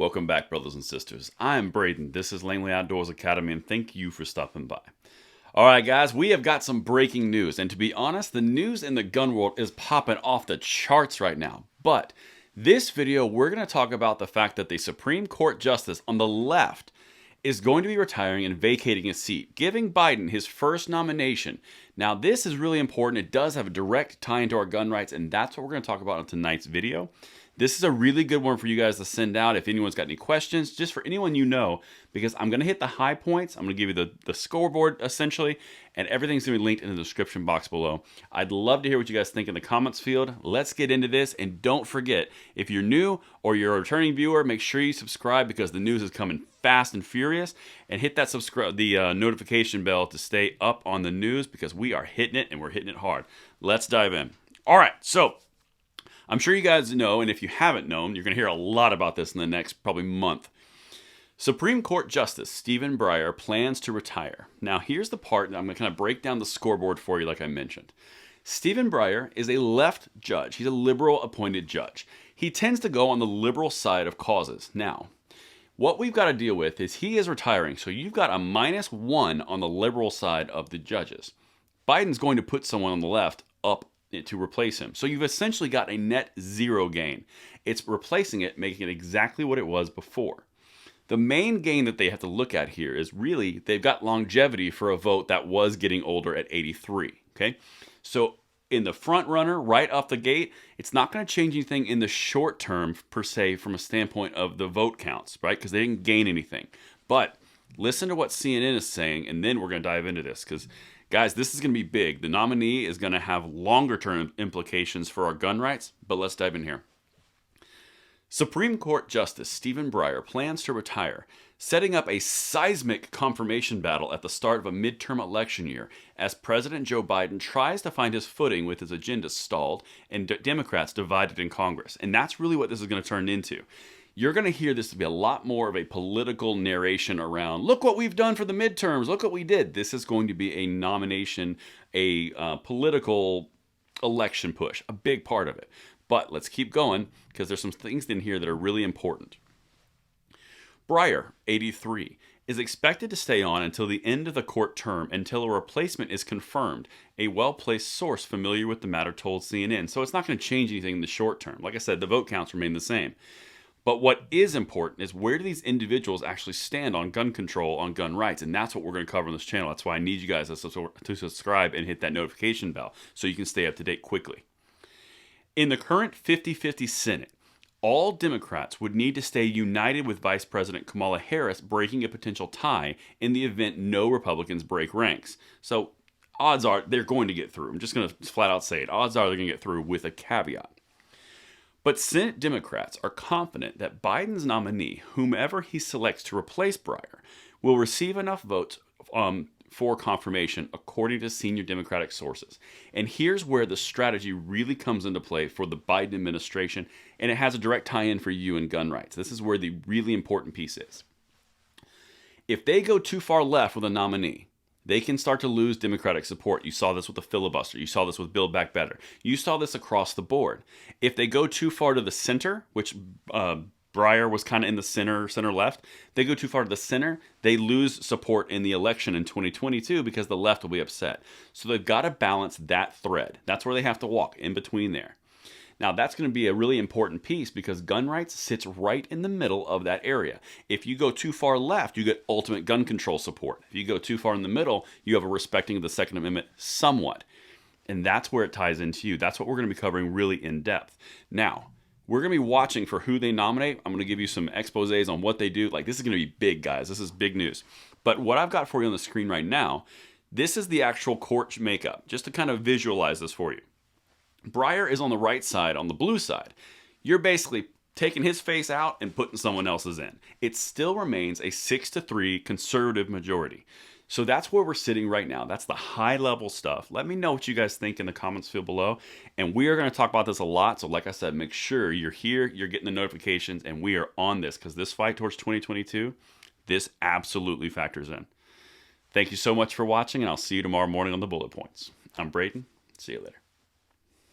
Welcome back, brothers and sisters. I'm Braden. This is Langley Outdoors Academy, and thank you for stopping by. All right, guys, we have got some breaking news, and to be honest, the news in the gun world is popping off the charts right now. But this video, we're going to talk about the fact that the Supreme Court Justice on the left is going to be retiring and vacating his seat, giving Biden his first nomination. Now, this is really important. It does have a direct tie into our gun rights, and that's what we're going to talk about in tonight's video. This is a really good one for you guys to send out if anyone's got any questions, just for anyone you know, because I'm going to hit the high points. I'm going to give you the scoreboard, essentially, and everything's going to be linked in the description box below. I'd love to hear what you guys think in the comments field. Let's get into this, and don't forget, if you're new or you're a returning viewer, make sure you subscribe because the news is coming fast and furious, and hit that notification bell to stay up on the news because we are hitting it, and we're hitting it hard. Let's dive in. All right, so I'm sure you guys know, and if you haven't known, you're going to hear a lot about this in the next probably month. Supreme Court Justice Stephen Breyer plans to retire. Now, here's the part that I'm going to kind of break down the scoreboard for you like I mentioned. Stephen Breyer is a left judge. He's a liberal appointed judge. He tends to go on the liberal side of causes. Now, what we've got to deal with is he is retiring, so you've got a -1 on the liberal side of the judges. Biden's going to put someone on the left up to replace him. So you've essentially got a net zero gain. It's replacing it, making it exactly what it was before. The main gain that they have to look at here is really they've got longevity for a vote that was getting older at 83. Okay, so in the front runner, right off the gate, it's not going to change anything in the short term per se from a standpoint of the vote counts, right? Because they didn't gain anything. But listen to what CNN is saying, and then we're going to dive into this because, guys, this is going to be big. The nominee is going to have longer-term implications for our gun rights, but let's dive in here. Supreme Court Justice Stephen Breyer plans to retire, setting up a seismic confirmation battle at the start of a midterm election year as President Joe Biden tries to find his footing with his agenda stalled and Democrats divided in Congress. And that's really what this is going to turn into. You're going to hear this to be a lot more of a political narration around, look what we've done for the midterms, look what we did. This is going to be a nomination, a political election push, a big part of it. But let's keep going because there's some things in here that are really important. Breyer, 83, is expected to stay on until the end of the court term until a replacement is confirmed, a well-placed source familiar with the matter told CNN. So it's not going to change anything in the short term. Like I said, the vote counts remain the same. But what is important is where do these individuals actually stand on gun control, on gun rights? And that's what we're going to cover on this channel. That's why I need you guys to subscribe and hit that notification bell so you can stay up to date quickly. In the current 50-50 Senate, all Democrats would need to stay united with Vice President Kamala Harris breaking a potential tie in the event no Republicans break ranks. So odds are they're going to get through. I'm just going to flat out say it. Odds are they're going to get through with a caveat. But Senate Democrats are confident that Biden's nominee, whomever he selects to replace Breyer, will receive enough votes for confirmation according to senior Democratic sources. And here's where the strategy really comes into play for the Biden administration, and it has a direct tie-in for you in gun rights. This is where the really important piece is. If they go too far left with a nominee, they can start to lose Democratic support. You saw this with the filibuster. You saw this with Build Back Better. You saw this across the board. If they go too far to the center, which Breyer was kind of in the center left, they go too far to the center, they lose support in the election in 2022 because the left will be upset. So they've got to balance that thread. That's where they have to walk, in between there. Now, that's going to be a really important piece because gun rights sits right in the middle of that area. If you go too far left, you get ultimate gun control support. If you go too far in the middle, you have a respecting of the Second Amendment somewhat. And that's where it ties into you. That's what we're going to be covering really in depth. Now, we're going to be watching for who they nominate. I'm going to give you some exposés on what they do. Like, this is going to be big, guys. This is big news. But what I've got for you on the screen right now, this is the actual court makeup, just to kind of visualize this for you. Breyer is on the right side, on the blue side. You're basically taking his face out and putting someone else's in. It still remains a 6-3 conservative majority. So that's where we're sitting right now. That's the high level stuff. Let me know what you guys think in the comments field below. And we are going to talk about this a lot. So like I said, make sure you're here, you're getting the notifications, and we are on this because this fight towards 2022, this absolutely factors in. Thank you so much for watching, and I'll see you tomorrow morning on the Bullet Points. I'm Braden. See you later.